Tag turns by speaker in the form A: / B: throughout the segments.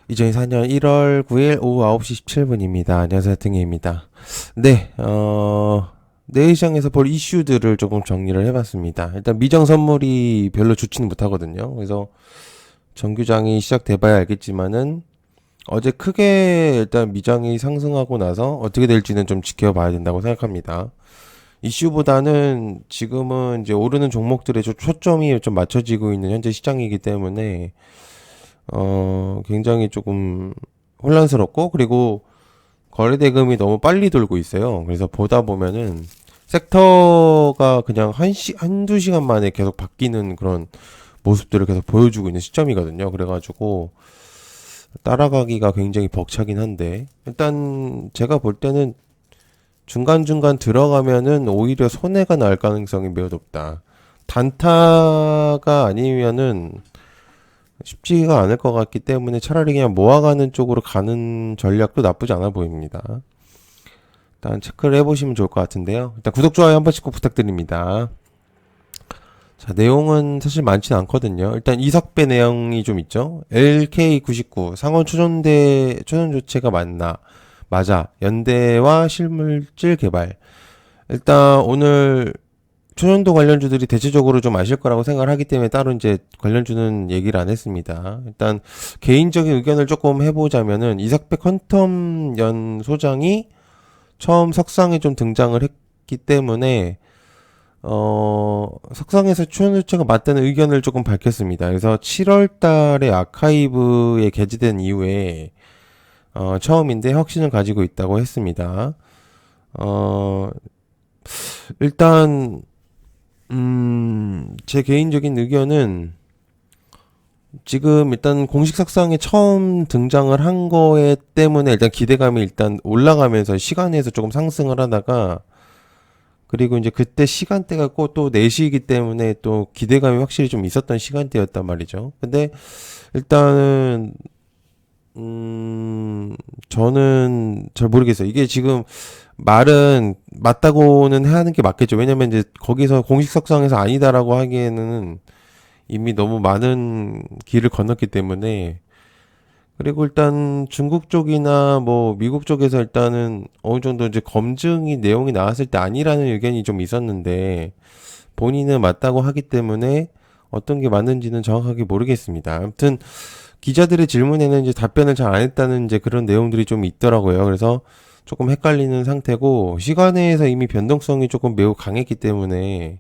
A: 2024년 1월 9일 오후 9시 17분입니다. 안녕하세요, 등혜입니다. 네, 내일시장에서 볼 이슈들을 조금 정리를 해봤습니다. 일단 미정 선물이 별로 좋지는 못하거든요. 그래서 정규장이 시작돼봐야 알겠지만은 어제 크게 일단 미장이 상승하고 나서 어떻게 될지는 좀 지켜봐야 된다고 생각합니다. 이슈보다는 지금은 이제 오르는 종목들에 좀 초점이 좀 맞춰지고 있는 현재 시장이기 때문에 굉장히 조금 혼란스럽고, 그리고 거래 대금이 너무 빨리 돌고 있어요. 그래서 보다 보면은 섹터가 그냥 한두 시간 만에 계속 바뀌는 그런 모습들을 계속 보여주고 있는 시점이거든요. 그래가지고 따라가기가 굉장히 벅차긴 한데, 일단 제가 볼 때는 중간중간 들어가면은 오히려 손해가 날 가능성이 매우 높다. 단타가 아니면은 쉽지가 않을 것 같기 때문에 차라리 그냥 모아가는 쪽으로 가는 전략도 나쁘지 않아 보입니다. 일단 체크를 해보시면 좋을 것 같은데요. 일단 구독, 좋아요 한 번씩 꼭 부탁드립니다. 자, 내용은 사실 많지는 않거든요. 일단 이석배 내용이 좀 있죠. LK99 상원 초전 조치가 맞아. 연대와 실물질 개발. 일단 오늘 초년도 관련주들이 대체적으로 좀 아실 거라고 생각을 하기 때문에 따로 이제 관련주는 얘기를 안 했습니다. 일단 개인적인 의견을 조금 해보자면은 이삭배 퀀텀 연 소장이 처음 석상에 좀 등장을 했기 때문에 석상에서 초년도체가 맞다는 의견을 조금 밝혔습니다. 그래서 7월 달에 아카이브에 게재된 이후에 처음인데 확신을 가지고 있다고 했습니다. 어, 일단 제 개인적인 의견은 지금 일단 공식 석상에 처음 등장을 한 거에 때문에 일단 기대감이 일단 올라가면서 시간에서 조금 상승을 하다가, 그리고 이제 그때 시간대가 꼭 또 4시이기 때문에 또 기대감이 확실히 좀 있었던 시간대였단 말이죠. 근데 일단은 저는 잘 모르겠어요. 이게 지금 말은 맞다고는 하는 게 맞겠죠. 왜냐면 이제 거기서 공식 석상에서 아니다라고 하기에는 이미 너무 많은 길을 건넜기 때문에. 그리고 일단 중국 쪽이나 뭐 미국 쪽에서 일단은 어느 정도 이제 검증이 내용이 나왔을 때 아니라는 의견이 좀 있었는데, 본인은 맞다고 하기 때문에 어떤 게 맞는지는 정확하게 모르겠습니다. 아무튼 기자들의 질문에는 이제 답변을 잘 안 했다는 이제 그런 내용들이 좀 있더라고요. 그래서 조금 헷갈리는 상태고, 시간에서 이미 변동성이 조금 매우 강했기 때문에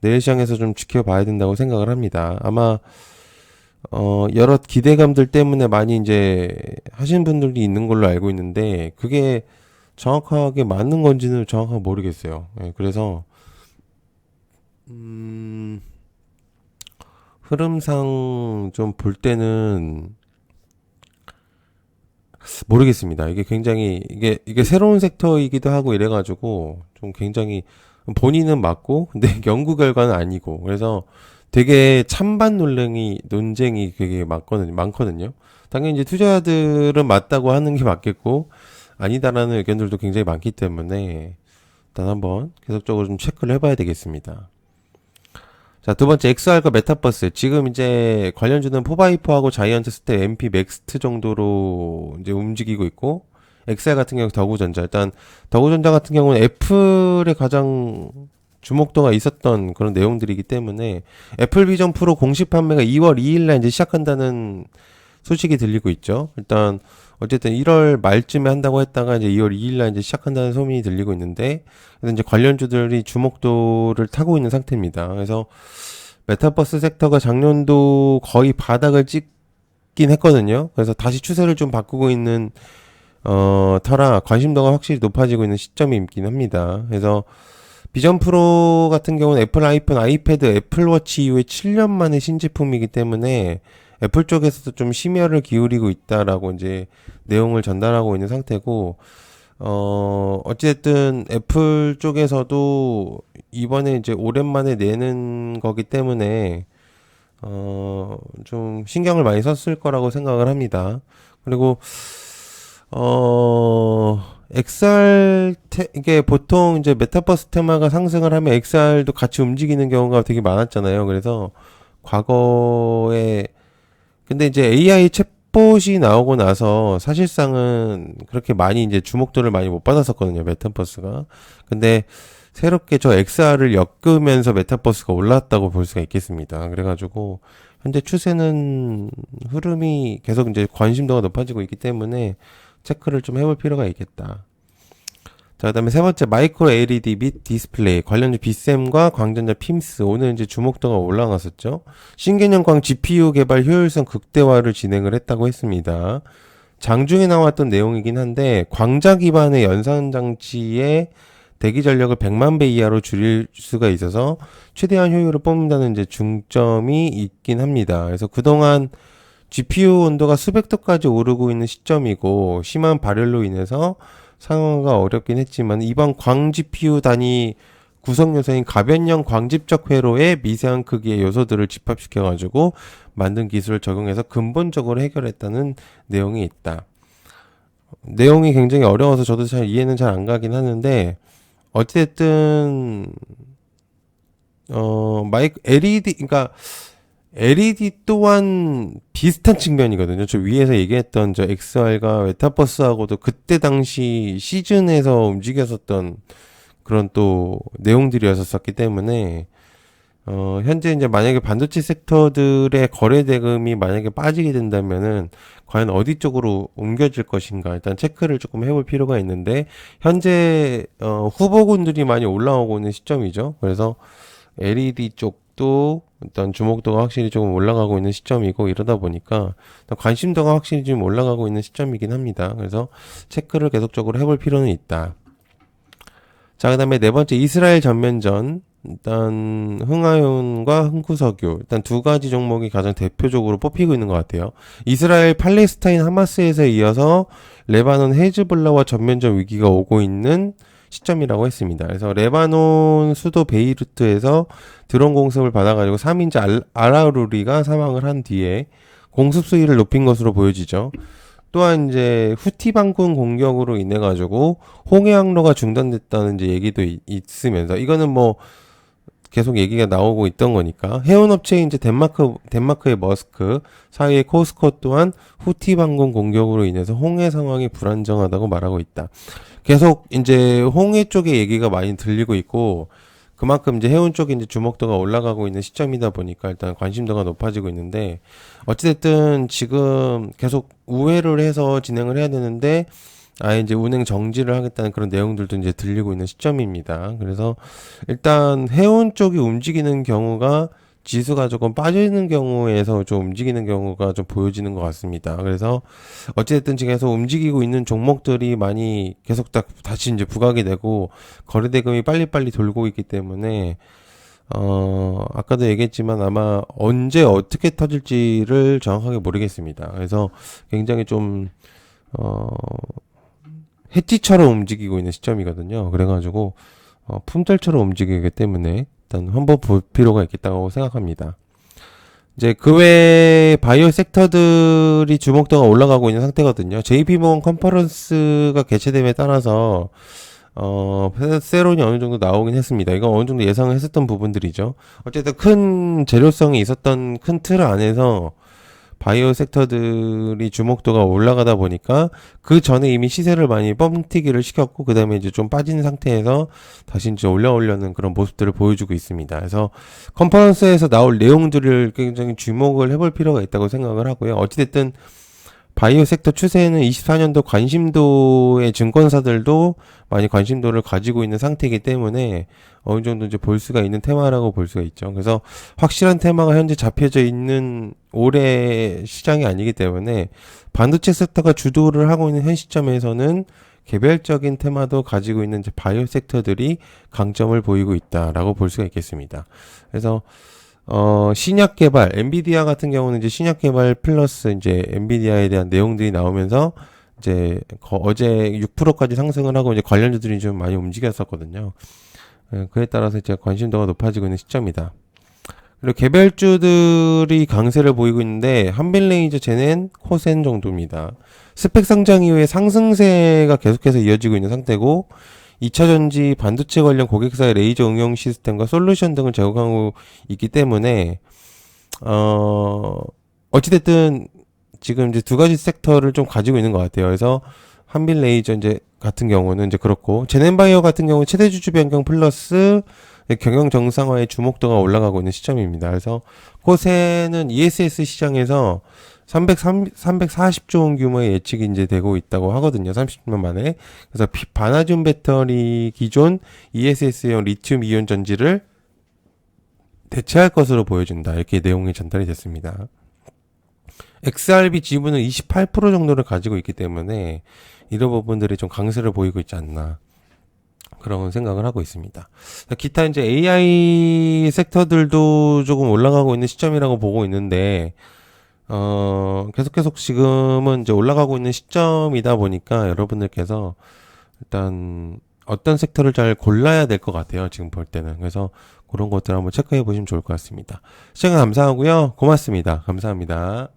A: 내일 시장에서 좀 지켜봐야 된다고 생각을 합니다. 아마 여러 기대감들 때문에 많이 이제 하신 분들이 있는 걸로 알고 있는데, 그게 정확하게 맞는 건지는 정확하게 모르겠어요. 예, 그래서 음, 흐름상 좀 볼 때는 모르겠습니다. 이게 굉장히 이게 새로운 섹터이기도 하고 이래가지고 좀 굉장히, 본인은 맞고 근데 연구 결과는 아니고, 그래서 되게 찬반 논쟁이 되게 많거든요. 당연히 이제 투자자들은 맞다고 하는 게 맞겠고, 아니다라는 의견들도 굉장히 많기 때문에 일단 한번 계속적으로 좀 체크를 해봐야 되겠습니다. 자, 두 번째, XR과 메타버스. 지금 이제 관련주는 포바이퍼하고 자이언트 스텝, MP 맥스트 정도로 이제 움직이고 있고, XR 같은 경우 더구전자. 일단 더구전자 같은 경우는 애플의 가장 주목도가 있었던 그런 내용들이기 때문에 애플 비전 프로 공식 판매가 2월 2일날 이제 시작한다는 소식이 들리고 있죠. 일단 어쨌든 1월 말쯤에 한다고 했다가 이제 2월 2일날 이제 시작한다는 소문이 들리고 있는데, 그래서 이제 관련주들이 주목도를 타고 있는 상태입니다. 그래서 메타버스 섹터가 작년도 거의 바닥을 찍긴 했거든요. 그래서 다시 추세를 좀 바꾸고 있는 터라 관심도가 확실히 높아지고 있는 시점이 있긴 합니다. 그래서 비전 프로 같은 경우는 애플 아이폰, 아이패드, 애플워치 이후에 7년 만에 신제품이기 때문에 애플 쪽에서도 좀 심혈을 기울이고 있다라고 이제 내용을 전달하고 있는 상태고, 어쨌든 애플 쪽에서도 이번에 이제 오랜만에 내는 거기 때문에, 좀 신경을 많이 썼을 거라고 생각을 합니다. 그리고, 이게 보통 이제 메타버스 테마가 상승을 하면 XR도 같이 움직이는 경우가 되게 많았잖아요. 그래서 과거에, 근데 이제 AI 챗봇이 나오고 나서 사실상은 그렇게 많이 이제 주목도를 많이 못 받았었거든요, 메타버스가. 근데 새롭게 저 XR을 엮으면서 메타버스가 올랐다고 볼 수가 있겠습니다. 그래가지고 현재 추세는 흐름이 계속 이제 관심도가 높아지고 있기 때문에 체크를 좀 해볼 필요가 있겠다. 자, 그다음에 세 번째 마이크로 LED 및 디스플레이 관련주 비셈과 광전자 핌스 오늘 이제 주목도가 올라갔었죠. 신개념광 GPU 개발 효율성 극대화를 진행을 했다고 했습니다. 장중에 나왔던 내용이긴 한데 광자 기반의 연산 장치의 대기 전력을 100만 배 이하로 줄일 수가 있어서 최대한 효율을 뽑는다는 이제 중점이 있긴 합니다. 그래서 그동안 GPU 온도가 수백 도까지 오르고 있는 시점이고 심한 발열로 인해서 상황가 어렵긴 했지만 이번 광 GPU 단위 구성 요소인 가변형 광집적 회로의 미세한 크기의 요소들을 집합시켜가지고 만든 기술을 적용해서 근본적으로 해결했다는 내용이 있다. 내용이 굉장히 어려워서 저도 잘 이해는 잘 안 가긴 하는데 어쨌든 그러니까 LED 또한 비슷한 측면이거든요. 저 위에서 얘기했던 저 XR과 메타버스하고도 그때 당시 시즌에서 움직였었던 그런 또 내용들이었었기 때문에 현재 이제 만약에 반도체 섹터들의 거래 대금이 만약에 빠지게 된다면은 과연 어디 쪽으로 옮겨질 것인가 일단 체크를 조금 해볼 필요가 있는데 현재 후보군들이 많이 올라오고 있는 시점이죠. 그래서 LED 쪽도 일단 주목도가 확실히 조금 올라가고 있는 시점이고 이러다 보니까 관심도가 확실히 좀 올라가고 있는 시점이긴 합니다. 그래서 체크를 계속적으로 해볼 필요는 있다. 자, 그 다음에 네 번째 이스라엘 전면전. 일단 흥하윤과 흥구석유 일단 두 가지 종목이 가장 대표적으로 뽑히고 있는 것 같아요. 이스라엘 팔레스타인 하마스에서 이어서 레바논 헤즈볼라와 전면전 위기가 오고 있는 시점이라고 했습니다. 그래서 레바논 수도 베이루트에서 드론 공습을 받아가지고 3인자 알아루리가 사망을 한 뒤에 공습 수위를 높인 것으로 보여지죠. 또한 이제 후티 반군 공격으로 인해 가지고 홍해 항로가 중단됐다는 이제 얘기도 있으면서 이거는 뭐 계속 얘기가 나오고 있던 거니까 해운업체인 이제 덴마크의 머스크 사이의 코스코 또한 후티 반군 공격으로 인해서 홍해 상황이 불안정하다고 말하고 있다. 계속 이제 홍해 쪽의 얘기가 많이 들리고 있고 그만큼 이제 해운 쪽에 이제 주목도가 올라가고 있는 시점이다 보니까 일단 관심도가 높아지고 있는데 어찌됐든 지금 계속 우회를 해서 진행을 해야 되는데 아예 이제 운행 정지를 하겠다는 그런 내용들도 이제 들리고 있는 시점입니다. 그래서 일단 해운 쪽이 움직이는 경우가 지수가 조금 빠지는 경우에서 좀 움직이는 경우가 좀 보여지는 것 같습니다. 그래서 어쨌든 지금 계속 움직이고 있는 종목들이 많이 계속 다시 이제 부각이 되고 거래 대금이 빨리빨리 돌고 있기 때문에 아까도 얘기했지만 아마 언제 어떻게 터질지를 정확하게 모르겠습니다. 그래서 굉장히 좀 해치처럼 움직이고 있는 시점이거든요. 그래가지고 품절처럼 움직이기 때문에 일단 한번 볼 필요가 있겠다고 생각합니다. 이제 그 외에 바이오 섹터들이 주목도가 올라가고 있는 상태거든요. JP모건 컨퍼런스가 개최됨에 따라서 세론이 어느 정도 나오긴 했습니다. 이건 어느 정도 예상을 했었던 부분들이죠. 어쨌든 큰 재료성이 있었던 큰 틀 안에서 바이오 섹터들이 주목도가 올라가다 보니까 그 전에 이미 시세를 많이 뻥튀기를 시켰고 그 다음에 이제 좀 빠진 상태에서 다시 이제 올라오려는 그런 모습들을 보여주고 있습니다. 그래서 컨퍼런스에서 나올 내용들을 굉장히 주목을 해볼 필요가 있다고 생각을 하고요. 어찌됐든 바이오 섹터 추세에는 24년도 관심도의 증권사들도 많이 관심도를 가지고 있는 상태이기 때문에 어느 정도 이제 볼 수가 있는 테마라고 볼 수가 있죠. 그래서 확실한 테마가 현재 잡혀져 있는 올해 시장이 아니기 때문에 반도체 섹터가 주도를 하고 있는 현 시점에서는 개별적인 테마도 가지고 있는 이제 바이오 섹터들이 강점을 보이고 있다라고 볼 수가 있겠습니다. 그래서 신약 개발, 엔비디아 같은 경우는 이제 신약 개발 플러스 이제 엔비디아에 대한 내용들이 나오면서 이제 어제 6%까지 상승을 하고 이제 관련주들이 좀 많이 움직였었거든요. 그에 따라서 이제 관심도가 높아지고 있는 시점이다. 그리고 개별주들이 강세를 보이고 있는데 한빌레이저, 제넨, 코센 정도입니다. 스펙 상장 이후에 상승세가 계속해서 이어지고 있는 상태고 2차전지 반도체 관련 고객사의 레이저 응용 시스템과 솔루션 등을 제공하고 있기 때문에 어찌됐든 지금 이제 두 가지 섹터를 좀 가지고 있는 것 같아요. 그래서 한빌 레이저 이제 같은 경우는 이제 그렇고, 제넨바이오 같은 경우는 최대 주주 변경 플러스 경영 정상화의 주목도가 올라가고 있는 시점입니다. 그래서 코세는 ESS 시장에서 340조 원 규모의 예측이 이제 되고 있다고 하거든요. 30년 만에. 그래서 바나듐 배터리 기존 ESS용 리튬 이온 전지를 대체할 것으로 보여준다. 이렇게 내용이 전달이 됐습니다. XRB 지분은 28% 정도를 가지고 있기 때문에 이런 부분들이 좀 강세를 보이고 있지 않나. 그런 생각을 하고 있습니다. 기타 이제 AI 섹터들도 조금 올라가고 있는 시점이라고 보고 있는데, 계속 지금은 이제 올라가고 있는 시점이다 보니까 여러분들께서 일단 어떤 섹터를 잘 골라야 될 것 같아요. 지금 볼 때는. 그래서 그런 것들 한번 체크해 보시면 좋을 것 같습니다. 시청 감사하고요. 고맙습니다. 감사합니다.